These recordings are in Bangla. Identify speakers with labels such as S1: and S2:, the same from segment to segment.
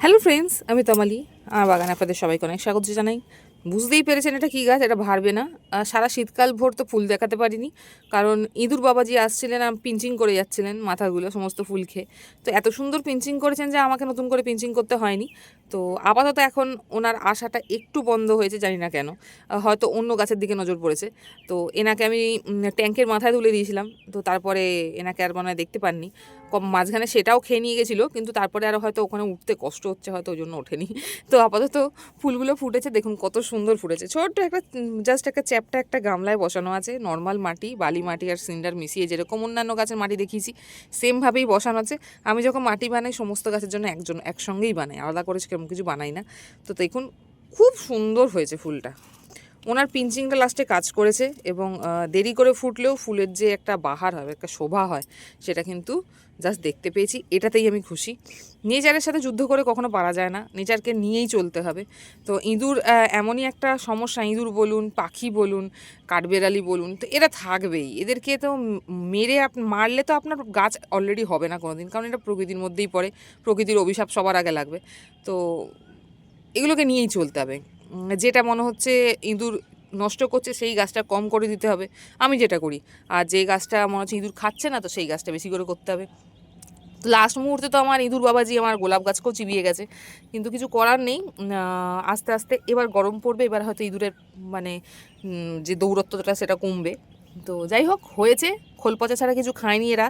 S1: হ্যালো ফ্রেন্ডস, আমি তমালি। আমার বাগানে আপনাদের সবাইকে অনেক স্বাগত জানাই। বুঝতেই পেরেছেন এটা কী গাছ, এটা ভারবে না। সারা শীতকাল ভোর তো ফুল দেখাতে পারিনি, কারণ ইঁদুর বাবাজি আসছিলেন আর পিঞ্চিং করে যাচ্ছিলেন মাথাগুলো সমস্ত ফুল খেয়ে। তো এত সুন্দর পিঞ্চিং করেছেন যে আমাকে নতুন করে পিঞ্চিং করতে হয়নি। তো আপাতত এখন ওনার আশাটা একটু বন্ধ হয়েছে, জানি না কেন। হয়তো অন্য গাছের দিকে নজর পড়েছে। তো এনাকে আমি ট্যাঙ্কের মাথায় তুলে দিয়েছিলাম, তো তারপরে এনাকে আর মনে হয় দেখতে পাননি। মাঝখানে সেটাও খেয়ে নিয়ে গেছিলো, কিন্তু তারপরে আরও হয়তো ওখানে উঠতে কষ্ট হচ্ছে, হয়তো ওই জন্য ওঠেনি। তো আপাতত ফুলগুলো ফুটেছে, দেখুন কত সুন্দর ফুটেছে। ছোট্ট একটা জাস্ট একটা চ্যাপটা একটা গামলায় বসানো আছে, নর্মাল মাটি, বালি মাটি আর সিন্ডার মিশিয়ে, যেরকম অন্যান্য গাছের মাটি দেখিয়েছি সেমভাবেই বসানো আছে। আমি যখন মাটি বানাই সমস্ত গাছের জন্য একসঙ্গেই বানাই, আলাদা করে সেরকম কিছু বানাই না। তো দেখুন খুব সুন্দর হয়েছে ফুলটা। ওনার পিঞ্চিংটা লাস্টে কাজ করেছে, এবং দেরি করে ফুটলেও ফুলের যে একটা বাহার হয়, একটা শোভা হয়, সেটা কিন্তু জাস্ট দেখতে পেয়েছি। এটাতেই আমি খুশি। নেচারের সাথে যুদ্ধ করে কখনো পারা যায় না, নেচারকে নিয়েই চলতে হবে। তো ইঁদুর এমনই একটা সমস্যা, ইঁদুর বলুন, পাখি বলুন, কাঠবেড়ালি বলুন, তো এরা থাকবেই। এদেরকে তো মেরে মারলে তো আপনার গাছ অলরেডি হবে না কোনো দিন, কারণ এটা প্রকৃতির মধ্যেই পড়ে, প্রকৃতির অভিশাপ সবার আগে লাগবে। তো এগুলোকে নিয়েই চলতে হবে। যেটা মনে হচ্ছে ইঁদুর নষ্ট করছে সেই গাছটা কম করে দিতে হবে, আমি যেটা করি। আর যে গাছটা মনে হচ্ছে ইঁদুর খাচ্ছে না, তো সেই গাছটা বেশি করে করতে হবে। লাস্ট মুহূর্তে তো আমার ইঁদুর বাবাজি আমার গোলাপ গাছকেও চিবিয়ে গেছে, কিন্তু কিছু করার নেই। আস্তে আস্তে এবার গরম পড়বে, এবার হয়তো ইঁদুরের মানে যে দৌরত্বটা সেটা কমবে। তো যাই হোক, হয়েছে। খোল পচা ছাড়া কিছু খায়নি এরা।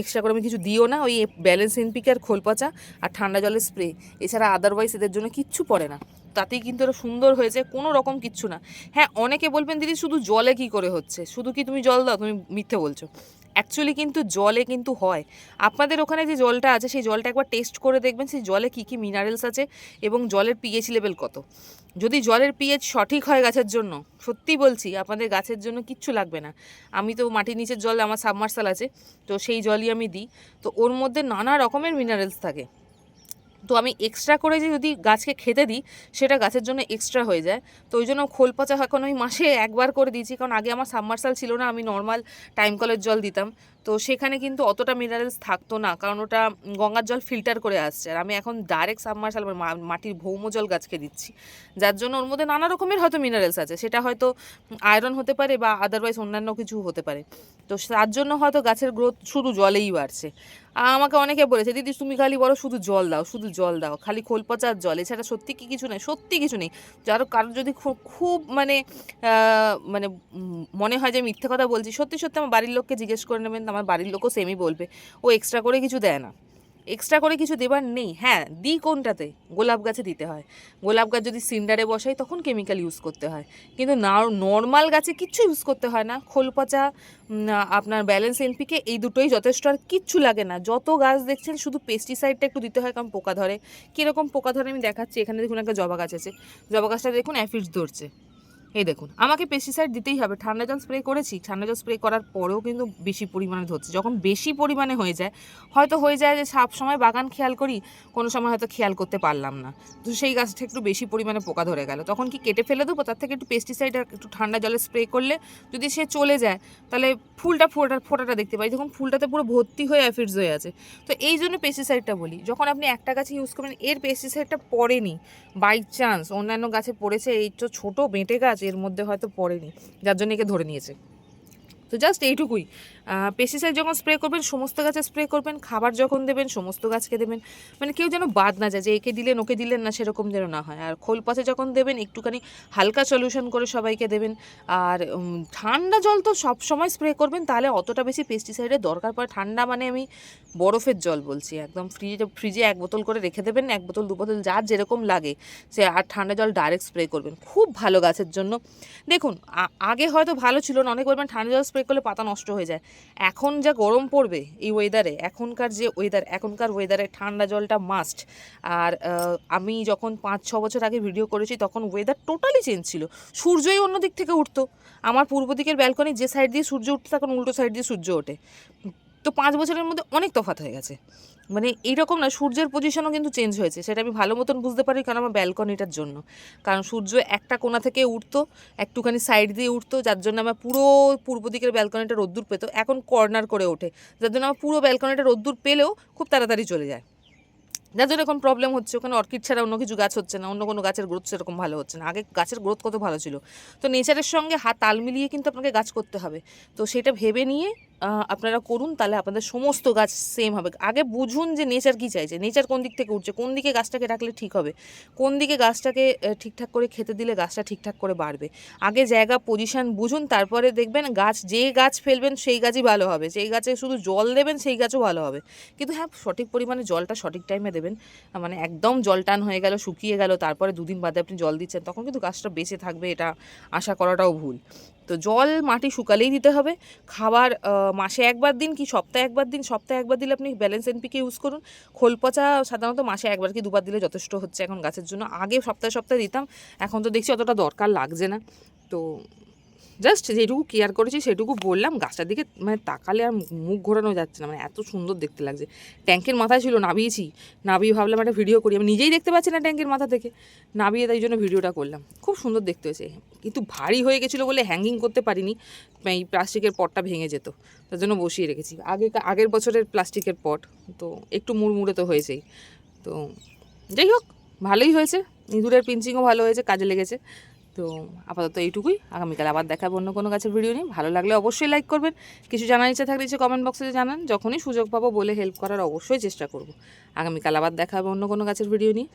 S1: এক্সট্রা করে আমি কিছু দিও না, ওই ব্যালেন্স এনপিকে আর খোল পচা আর ঠান্ডা জলের স্প্রে, এছাড়া আদারওয়াইজ এদের জন্য কিচ্ছু পড়ে না। তাতেই কিন্তু এটা সুন্দর হয়েছে, কোনো রকম কিচ্ছু না। হ্যাঁ, অনেকে বলবেন দিদি শুধু জলে কি করে হচ্ছে, শুধু কি তুমি জল দাও, তুমি মিথ্যে বলছো। অ্যাকচুয়ালি কিন্তু জলে কিন্তু হয়। আপনাদের ওখানে যে জলটা আছে সেই জলটা একবার টেস্ট করে দেখবেন সেই জলে কী কী মিনারেলস আছে এবং জলের পিএইচ লেভেল কত। যদি জলের পিএইচ সঠিক হয় গাছের জন্য, সত্যি বলছি আপনাদের গাছের জন্য কিচ্ছু লাগবে না। আমি তো মাটির নিচের জল, আমার সাবমার্সাল আছে, তো সেই জলই আমি দিই। তো ওর মধ্যে নানা রকমের মিনারেলস থাকে। তো আমি এক্সট্রা করে যে যদি গাছকে খেতে দিই, সেটা গাছের জন্য এক্সট্রা হয়ে যায়। তো ওই জন্য খোল পচা এখন আমি মাসে একবার করে দিয়েছি, কারণ আগে আমার সাবমার্সাল ছিল না, আমি নর্মাল টাইম কলের জল দিতাম। তো সেখানে কিন্তু অতটা মিনারেলস থাকতো না, কারণ ওটা গঙ্গার জল ফিল্টার করে আসছে। আর আমি এখন ডাইরেক্ট সাবমার্সাল মাটির ভৌম জল গাছকে দিচ্ছি, যার জন্য ওর মধ্যে নানা রকমের হয়তো মিনারেলস আছে। সেটা হয়তো আয়রন হতে পারে বা আদারওয়াইজ অন্যান্য কিছু হতে পারে। তো তার জন্য হয়তো গাছের গ্রোথ শুধু জলেই বাড়ছে। আমাকে অনেকে বলেছে দিদি তুমি খালি বলো শুধু জল দাও, শুধু জল দাও, খালি খোল পচার জল, এছাড়া সত্যি কি কিছু নেই, সত্যি কিছু নেই। কারোর যদি খুব খুব মানে মানে মনে হয় যে মিথ্যে কথা বলছি, সত্যি সত্যি আমার বাড়ির লোককে জিজ্ঞেস করে নেবেন, আমার বাড়ির লোকও সেমই বলবে। ও এক্সট্রা করে কিছু দেয় না, এক্সট্রা করে কিছু দেবার নেই। হ্যাঁ দিই কোনটাতে, গোলাপ গাছে দিতে হয়। গোলাপ গাছ যদি সিন্ডারে বসাই তখন কেমিক্যাল ইউজ করতে হয়, কিন্তু না, নর্মাল গাছে কিচ্ছু ইউজ করতে হয় না। খোল পচা, আপনার ব্যালেন্স এনপিকে, এই দুটোই যথেষ্ট, আর কিচ্ছু লাগে না। যত গাছ দেখছেন শুধু পেস্টিসাইডটা একটু দিতে হয়, কারণ পোকা ধরে। কীরকম পোকা ধরে আমি দেখাচ্ছি। এখানে দেখুন একটা জবা গাছ আছে, জবা গাছটা দেখুন অ্যাফিডস ধরছে। এই দেখুন, আমাকে পেস্টিসাইড দিতেই হবে। ঠান্ডা জল স্প্রে করেছি, ঠান্ডা জল স্প্রে করার পরেও কিন্তু বেশি পরিমাণে ধরছে। যখন বেশি পরিমাণে হয়ে যায়, হয়তো হয়ে যায় যে সব সময় বাগান খেয়াল করি, কোনো সময় হয়তো খেয়াল করতে পারলাম না, তো সেই গাছটা একটু বেশি পরিমাণে পোকা ধরে গেল, তখন কি কেটে ফেলে দেবো? তার থেকে একটু পেস্টিসাইড আর একটু ঠান্ডা জলে স্প্রে করলে যদি সে চলে যায়, তাহলে ফোটাটা দেখতে পাই। দেখুন ফুলটাতে পুরো ভর্তি হয়ে অ্যাফিডস হয়ে আছে। তো এই জন্য পেস্টিসাইডটা বলি, যখন আপনি একটা গাছে ইউজ করবেন এর পেস্টিসাইডটা পড়েনি, বাই চান্স অন্যান্য গাছে পড়েছে, এই তো ছোটো বেঁটে গাছ এর মধ্যে হয়তো পড়েনি, যার জন্য একে ধরে নিয়েছে। তো জাস্ট এইটুকুই। পেস্টিসাইড যখন স্প্রে করবেন সমস্ত গাছে স্প্রে করবেন, খাবার যখন দেবেন সমস্ত গাছকে দেবেন, মানে কেউ যেন বাদ না যায় যে একে দিলেন ওকে দিলেন না, সেরকম যেন না হয়। আর খোল পচে যখন দেবেন একটুখানি হালকা সলিউশন করে সবাইকে দেবেন। আর ঠান্ডা জল তো সব সময় স্প্রে করবেন, তাহলে অতটা বেশি পেস্টিসাইডের দরকার পড়ে। ঠান্ডা মানে আমি বরফের জল বলছি, একদম ফ্রিজে 1 বোতল করে রেখে দেবেন, 1 বোতল 2 বোতল যার যেরকম লাগে সে, আর ঠান্ডা জল ডাইরেক্ট স্প্রে করবেন, খুব ভালো গাছের জন্য। দেখুন আগে হয়তো ভালো ছিল না, অনেক বলবেন ঠান্ডা জল স্প্রে করলে পাতা নষ্ট হয়ে যায়। এখন যা গরম পড়বে এই ওয়েদারে, এখনকার যে ওয়েদার, এখনকার ওয়েদারে ঠান্ডা জলটা মাস্ট। আর আমি যখন 5-6 বছর আগে ভিডিও করেছি তখন ওয়েদার টোটালি চেঞ্জ ছিল, সূর্যই অন্য দিক থেকে উঠতো। আমার পূর্ব দিকের ব্যালকনি যে সাইড দিয়ে সূর্য উঠতো, তখন উল্টো সাইড দিয়ে সূর্য ওঠে। তো 5 বছরের মধ্যে অনেক তফাৎ হয়ে গেছে। মানে এইরকম না, সূর্যের পজিশনও কিন্তু চেঞ্জ হয়েছে, সেটা আমি ভালো মতন বুঝতে পারি, কারণ আমার ব্যালকনিটার জন্য। কারণ সূর্য একটা কোণা থেকে উঠতো, একটুখানি সাইড দিয়ে উঠতো, যার জন্য আমার পুরো পূর্ব দিকের ব্যালকনিটা রোদ্দুর পেতো। এখন কর্নার করে ওঠে, যার জন্য আমার পুরো ব্যালকনিটা রোদ্দুর পেলেও খুব তাড়াতাড়ি চলে যায়। যার জন্য এখন প্রবলেম হচ্ছে, ওখানে অর্কিড ছাড়া অন্য কিছু গাছ হচ্ছে না, অন্য কোনো গাছের গ্রোথ সেরকম ভালো হচ্ছে না। আগে গাছের গ্রোথ কত ভালো ছিল। তো নেচারের সঙ্গে তাল মিলিয়ে কিন্তু আপনাকে গাছ করতে হবে। তো সেটা ভেবে নিয়ে আপনারা করুন, তাহলে আপনাদের সমস্ত গাছ সেম হবে। আগে বুঝুন যে নেচার কী চাইছে, নেচার কোন দিক থেকে উঠছে, কোন দিকে গাছটাকে রাখলে ঠিক হবে, কোন দিকে গাছটাকে ঠিকঠাক করে খেতে দিলে গাছটা ঠিকঠাক করে বাড়বে। আগে জায়গা পজিশান বুঝুন, তারপরে দেখবেন গাছ, যে গাছ ফেলবেন সেই গাছই ভালো হবে, সেই গাছে শুধু জল দেবেন সেই গাছও ভালো হবে। কিন্তু হ্যাঁ, সঠিক পরিমাণে জলটা সঠিক টাইমে দেবেন। মানে একদম জল টান হয়ে গেল, শুকিয়ে গেল, তারপরে দুদিন বাদে আপনি জল দিচ্ছেন, তখন কিন্তু গাছটা বেঁচে থাকবে এটা আশা করাটাও ভুল। তো জল মাটি শুকালেই দিতে হবে। খাবার মাসে একবার দিন কি সপ্তাহে একবার দিন, সপ্তাহে একবার দিলে আপনি ব্যালেন্স এনপিকে ইউজ করুন। খোল পচা সাধারণত মাসে একবার কি দুবার দিলে যথেষ্ট হচ্ছে এখন গাছের জন্য। আগে সপ্তাহে সপ্তাহে দিতাম, এখন তো দেখছি অতটা দরকার লাগছে না। তো জাস্ট যেটুকু কেয়ার করেছি সেটুকু বললাম। গাছটার দিকে মানে তাকালে আর মুখ ঘোরানো যাচ্ছে না, মানে এত সুন্দর দেখতে লাগছে। ট্যাঙ্কের মাথায় ছিল, নাবিয়েছি, নাবিয়ে ভাবলাম একটা ভিডিও করি। আমি নিজেই দেখতে পাচ্ছি না ট্যাঙ্কের মাথা থেকে, নাবিয়ে তাই জন্য ভিডিওটা করলাম। খুব সুন্দর দেখতে হয়েছে, কিন্তু ভারী হয়ে গেছিলো বলে হ্যাঙ্গিং করতে পারিনি, এই প্লাস্টিকের পটটা ভেঙে যেত, তার জন্য বসিয়ে রেখেছি। আগের বছরের প্লাস্টিকের পট, তো একটু মুড়মুড়ে তো হয়েছেই। তো যাই হোক, ভালোই হয়েছে, ইঁদুরের পিঞ্চিংও ভালো হয়েছে, কাজে লেগেছে। তো আপাতত এইটুকুই, আগামীকাল আবার দেখাবো অন্য কোনো গাছের ভিডিও নিয়ে। ভালো লাগলে অবশ্যই লাইক করবেন, কিছু জানার ইচ্ছা থাকলে কমেন্ট বক্সে জানান, যখনই সুযোগ পাবো বলে হেল্প করার অবশ্যই চেষ্টা করব। আগামীকাল আবার দেখাবো অন্য কোনো গাছের ভিডিও নিয়ে।